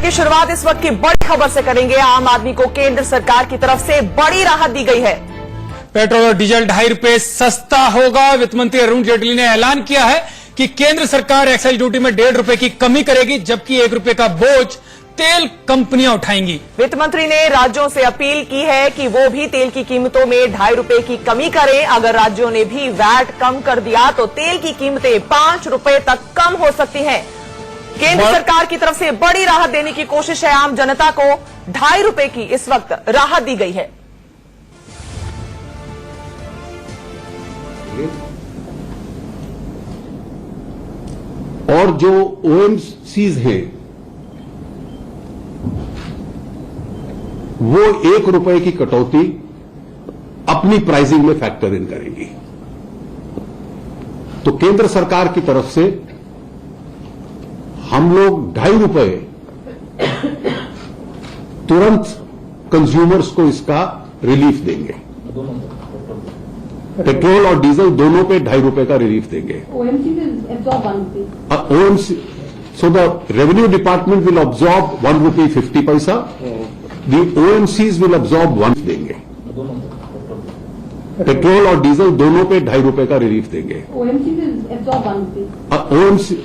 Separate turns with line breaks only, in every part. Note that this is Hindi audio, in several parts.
की शुरुआत इस वक्त की बड़ी खबर से करेंगे। आम आदमी को केंद्र सरकार की तरफ से बड़ी राहत दी गई है।
पेट्रोल और डीजल 2.5 रुपए सस्ता होगा। वित्त मंत्री अरुण जेटली ने ऐलान किया है कि केंद्र सरकार एक्साइज ड्यूटी में 1.5 रुपए की कमी करेगी, जबकि 1 रुपए का बोझ तेल कंपनियां उठाएंगी।
वित्त मंत्री ने राज्यों से अपील की है कि वो भी तेल की कीमतों में 2.5 रुपए की कमी करें। अगर राज्यों ने भी वैट कम कर दिया तो तेल की कीमतें 5 रुपए तक कम हो सकती हैं। केंद्र सरकार की तरफ से बड़ी राहत देने की कोशिश है। आम जनता को 2.5 रुपए की इस वक्त राहत दी गई है।
और जो ओएमसीज हैं वो 1 रुपए की कटौती अपनी प्राइसिंग में फैक्टर इन करेंगी। तो केंद्र सरकार की तरफ से हम लोग 2.5 रुपए तुरंत कंज्यूमर्स को इसका रिलीफ देंगे। पेट्रोल और डीजल दोनों पे 2.5 रुपए का रिलीफ देंगे। OMC, so the revenue department will absorb 1 rupee 50 paisa. The OMCs will absorb 1 देंगे। पेट्रोल और डीजल दोनों पे 2.5 रुपए का रिलीफ देंगे। OMC,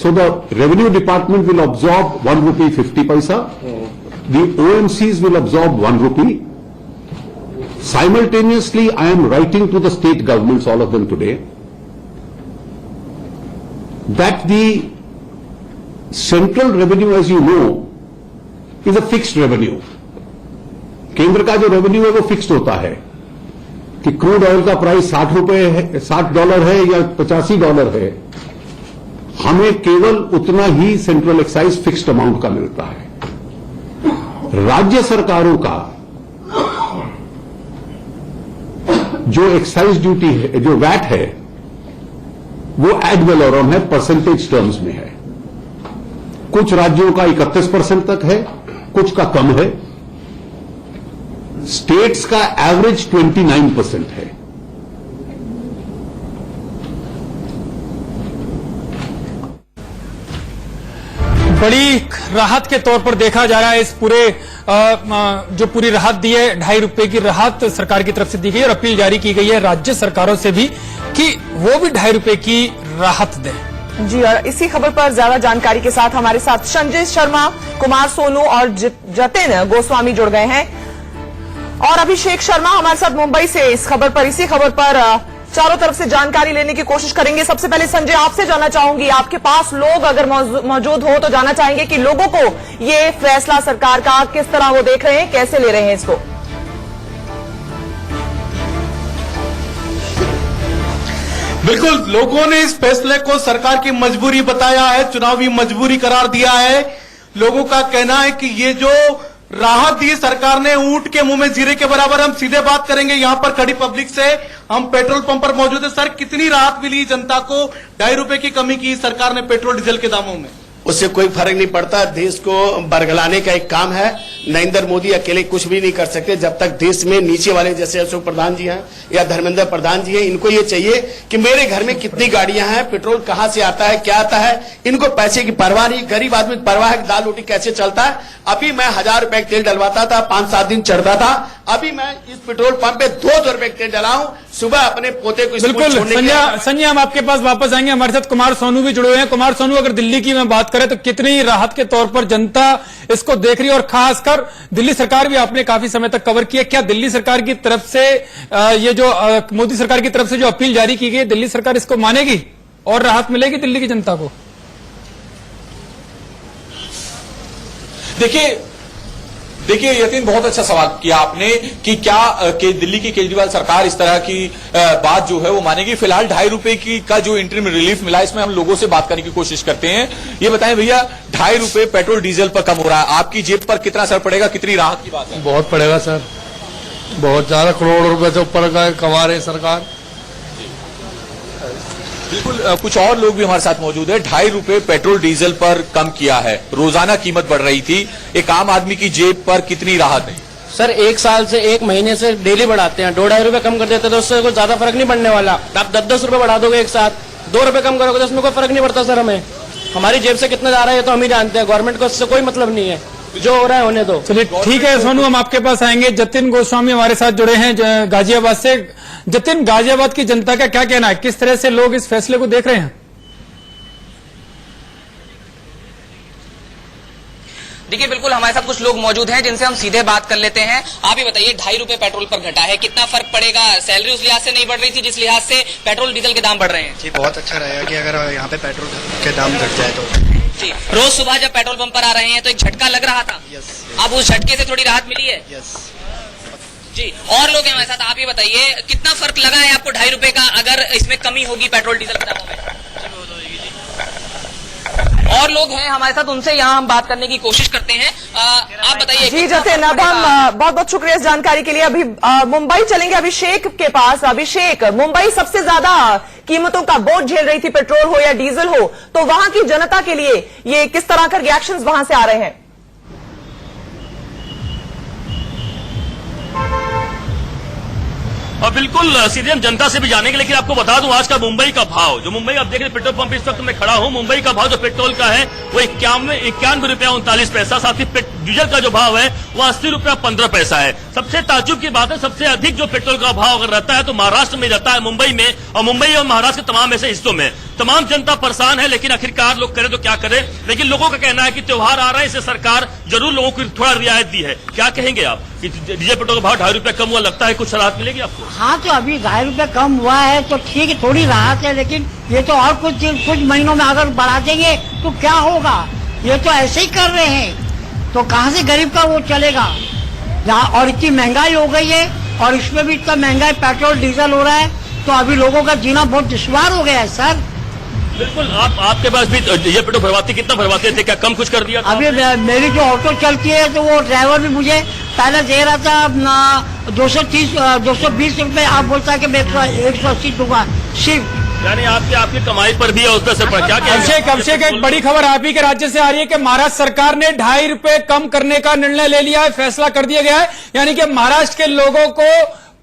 so the revenue department will absorb 1 rupee 50 paisa. The OMCs will absorb 1 rupee. Simultaneously, I am writing to the state governments, all of them today, that the central revenue, as you know, is a fixed revenue. केंद्र का जो रेवेन्यू है वो फिक्स्ड होता है कि क्रूड ऑयल का प्राइस $60 है या $85 है। हमें केवल उतना ही सेंट्रल एक्साइज फिक्स्ड अमाउंट का मिलता है। राज्य सरकारों का जो एक्साइज ड्यूटी है, जो वैट है, वो एड वैलोरम है, परसेंटेज टर्म्स में है। कुछ राज्यों का 31% तक है, कुछ का कम है। स्टेट्स का एवरेज 29% है।
बड़ी राहत के तौर पर देखा जा रहा है। इस पूरे जो पूरी राहत दी है, 2.5 रुपए की राहत सरकार की तरफ से दी गई और अपील जारी की गई है राज्य सरकारों से भी कि वो भी 2.5 रुपए की राहत दें।
जी, और इसी खबर पर ज्यादा जानकारी के साथ हमारे साथ संजय शर्मा, कुमार सोनू और जतिन गोस्वामी जुड़ गए हैं और अभिषेक शर्मा हमारे साथ मुंबई से इसी खबर पर चारों तरफ से जानकारी लेने की कोशिश करेंगे। सबसे पहले संजय, आपसे जानना चाहूंगी, आपके पास लोग अगर मौजूद हो तो जानना चाहेंगे कि लोगों को ये फैसला सरकार का किस तरह वो देख रहे हैं, कैसे ले रहे हैं इसको।
बिल्कुल, लोगों ने इस फैसले को सरकार की मजबूरी बताया है, चुनावी मजबूरी करार दिया है। लोगों का कहना है कि ये जो राहत दी सरकार ने, ऊंट के मुंह में जीरे के बराबर। हम सीधे बात करेंगे यहां पर खड़ी पब्लिक से। हम पेट्रोल पंप पर मौजूद है। सर, कितनी राहत मिली जनता को? 2.5 रुपए की कमी की सरकार ने पेट्रोल डीजल के दामों में।
उससे कोई फर्क नहीं पड़ता। देश को बरगलाने का एक काम है। नरेंद्र मोदी अकेले कुछ भी नहीं कर सकते। जब तक देश में नीचे वाले जैसे अशोक प्रधान जी हैं या धर्मेंद्र प्रधान जी हैं, इनको ये चाहिए कि मेरे घर में कितनी गाड़ियां हैं, पेट्रोल कहां से आता है, क्या आता है, इनको पैसे की परवाह नहीं। गरीब आदमी की परवाह है, दाल रोटी कैसे चलता है। अभी मैं 1000 रुपए का तेल डलवाता था, 5-7 दिन चढ़ता था। अभी मैं इस पेट्रोल पंप पे 200 रुपए का तेल डलाऊं, सुबह अपने पोते को
बिल्कुल। संजय, हम आपके पास वापस आएंगे। हमारे साथ कुमार सोनू भी जुड़े हुए हैं। कुमार सोनू, अगर दिल्ली की मैं बात करें तो कितनी राहत के तौर पर जनता इसको देख रही है और खासकर दिल्ली सरकार भी आपने काफी समय तक कवर किया। क्या दिल्ली सरकार की तरफ से ये जो मोदी सरकार की तरफ से जो अपील जारी की गई, दिल्ली सरकार इसको मानेगी और राहत मिलेगी दिल्ली की जनता को?
देखिए यतीन, बहुत अच्छा सवाल किया आपने कि क्या दिल्ली की केजरीवाल सरकार इस तरह की बात जो है वो मानेगी। फिलहाल 2.5 रुपए की का जो इंटरिम रिलीफ मिला, इसमें हम लोगों से बात करने की कोशिश करते हैं। ये बताएं भैया, 2.5 रुपए पेट्रोल डीजल पर कम हो रहा है, आपकी जेब पर कितना असर पड़ेगा, कितनी राहत की बात है?
बहुत पड़ेगा सर, बहुत ज्यादा, करोड़ रुपए से ऊपर का कमा रहे सरकार।
बिल्कुल, कुछ और लोग भी हमारे साथ मौजूद है। 2.5 रुपए पेट्रोल डीजल पर कम किया है, रोजाना कीमत बढ़ रही थी, एक आम आदमी की जेब पर कितनी राहत है?
सर, 1 साल से 1 महीने से डेली बढ़ाते हैं। 2-2.5 रुपए कम कर देते तो उससे कुछ ज्यादा फर्क नहीं पड़ने वाला। आप 10-10 रुपए बढ़ा दोगे एक साथ, 2 रुपए कम करोगे तो उसमें कोई फर्क नहीं पड़ता सर हमें। हमारी जेब से कितना जा रहा है ये तो हम ही जानते हैं, गवर्नमेंट को इससे कोई मतलब नहीं है, जो हो रहा है होने दो।
चलिए ठीक है सोनू, हम आपके पास आएंगे। जतिन गोस्वामी हमारे साथ जुड़े हैं गाजियाबाद से। जतिन, गाजियाबाद की जनता का क्या कहना है, किस तरह से लोग इस फैसले को देख रहे हैं?
देखिए बिल्कुल हमारे साथ कुछ लोग मौजूद हैं जिनसे हम सीधे बात कर लेते हैं। आप ही बताइए, 2.5 रुपए पेट्रोल पर घटा है, कितना फर्क पड़ेगा? सैलरी उस लिहाज से नहीं बढ़ रही थी जिस लिहाज से पेट्रोल डीजल के दाम बढ़ रहे हैं।
जी बहुत अच्छा रहेगा कि अगर यहाँ पे पेट्रोल के दाम घट जाए तो।
जी, रोज सुबह जब पेट्रोल पंप पर आ रहे हैं तो एक झटका लग रहा था।
यस।
अब उस झटके से थोड़ी राहत मिली है।
यस।
जी, और लोग हैं हमारे साथ, आप ही बताइए कितना फर्क लगा है आपको 2.5 रुपए का, अगर इसमें कमी होगी पेट्रोल डीजल के दामों में? और लोग हैं हमारे साथ, उनसे यहाँ हम बात करने की कोशिश करते हैं। आप बताइए।
जी जतिन, अब हम बहुत बहुत शुक्रिया इस जानकारी के लिए। अभी मुंबई चलेंगे अभिषेक के पास। अभिषेक, मुंबई सबसे ज्यादा कीमतों का बोझ झेल रही थी, पेट्रोल हो या डीजल हो, तो वहां की जनता के लिए ये किस तरह का रिएक्शंस वहां से आ रहे हैं?
और बिल्कुल सीधे हम जनता से भी जानेंगे, लेकिन आपको बता दूं आज का मुंबई का भाव, जो मुंबई आप देख रहे हैं पेट्रोल पंप इस वक्त मैं खड़ा हूं, मुंबई का भाव जो पेट्रोल का है वो 91 रुपया 39 पैसा, साथ ही डीजल का जो भाव है वो 80 रुपया 15 पैसा है। सबसे ताज्जुब की बात है, सबसे अधिक जो पेट्रोल का भाव अगर रहता है तो महाराष्ट्र में रहता है, मुंबई में, और मुंबई और महाराष्ट्र के तमाम ऐसे हिस्सों में। तमाम जनता परेशान है, लेकिन आखिरकार लोग करें तो क्या करें। लेकिन लोगों का कहना है कि त्योहार आ रहा है, इससे सरकार जरूर लोगों को थोड़ा रियायत दी है। क्या कहेंगे आप कि डीजल पेट्रोल का भाव 2.5 रुपया कम हुआ, लगता है कुछ राहत मिलेगी आपको?
हाँ, तो अभी 2.5 रुपया कम हुआ है तो ठीक है, थोड़ी राहत है, लेकिन ये तो और कुछ महीनों में अगर बढ़ा देंगे तो क्या होगा? ये तो ऐसे ही कर रहे हैं, तो कहाँ से गरीब का वो चलेगा? यहाँ और इतनी महंगाई हो गई है, और इसमें भी इतना महंगाई पेट्रोल डीजल हो रहा है, तो अभी लोगों का जीना बहुत दुश्वार हो गया है सर।
बिल्कुल, आपके पास भी ये पेट्रोल भरवाते, कितना भरवाते थे, क्या कम कुछ कर दिया?
अभी मेरी जो ऑटो चलती है तो वो ड्राइवर भी मुझे पहले दे रहा था 220 रुपए, आप बोलता है कि मैं 180 दूंगा सिर्फ।
यानी आपकी कमाई पर भी है उस पर से क्या?
अभिषेक, एक बड़ी खबर आप ही के राज्य से आ रही है कि महाराष्ट्र सरकार ने 2.5 रुपए कम करने का निर्णय ले लिया है, फैसला कर दिया गया है। यानी कि महाराष्ट्र के लोगों को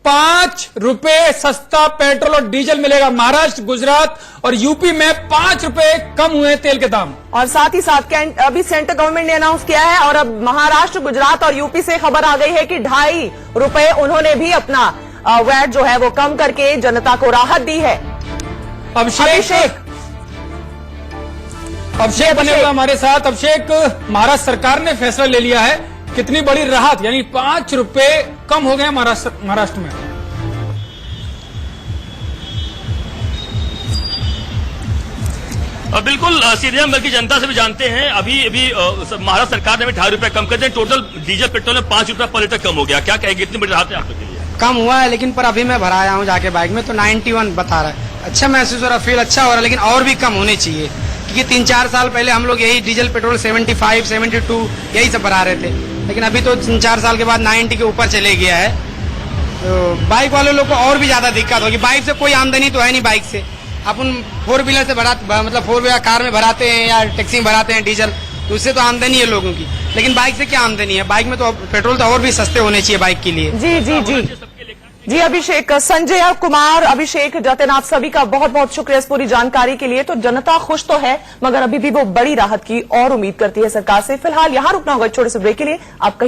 5 रुपए सस्ता पेट्रोल और डीजल मिलेगा। महाराष्ट्र, गुजरात और यूपी में 5 रुपए कम हुए तेल के दाम।
और साथ ही साथ अभी सेंट्रल गवर्नमेंट ने अनाउंस किया है, और अब महाराष्ट्र, गुजरात और यूपी से खबर आ गई है कि 2.5 रुपए उन्होंने भी अपना वैट जो है वो कम करके जनता को राहत दी है। अभिषेक
बने हुए हमारे साथ। अभिषेक, महाराष्ट्र सरकार ने फैसला ले लिया है, कितनी बड़ी राहत, यानी 5 रुपए कम हो गए महाराष्ट्र में।
बिल्कुल सीधे हम बल्कि जनता से भी जानते हैं। अभी महाराष्ट्र सरकार ने भी 2.5 रुपया कम कर दिया, टोटल डीजल पेट्रोल में 5 रुपया पर लीटर कम हो गया। क्या कहेंगे, इतनी बड़ी राहत है आप लोग के लिए?
कम हुआ है, लेकिन पर अभी मैं भराया हूँ जाके बाइक में तो 91 बता रहा है। अच्छा महसूस हो रहा, फील अच्छा हो रहा है, लेकिन और भी कम होने चाहिए, क्योंकि 3-4 साल पहले हम लोग यही डीजल पेट्रोल 75, 72 यही सब भरा रहे थे, लेकिन अभी तो 3-4 साल के बाद 90 के ऊपर चले गया है। तो बाइक वाले लोग को और भी ज्यादा दिक्कत होगी। बाइक से कोई आमदनी तो है नहीं, बाइक से अपन 4 व्हीलर से मतलब 4 व्हीलर कार में भराते हैं या टैक्सी में भराते हैं डीजल, तो उससे तो आमदनी है लोगों की, लेकिन बाइक से क्या आमदनी है? बाइक में तो पेट्रोल तो और भी सस्ते होने चाहिए बाइक के लिए।
जी अभिषेक, संजय, कुमार, अभिषेक, जतिन, आप सभी का बहुत बहुत शुक्रिया इस पूरी जानकारी के लिए। तो जनता खुश तो है, मगर अभी भी वो बड़ी राहत की और उम्मीद करती है सरकार से। फिलहाल यहां रुकना होगा छोटे से ब्रेक के लिए। आप कहीं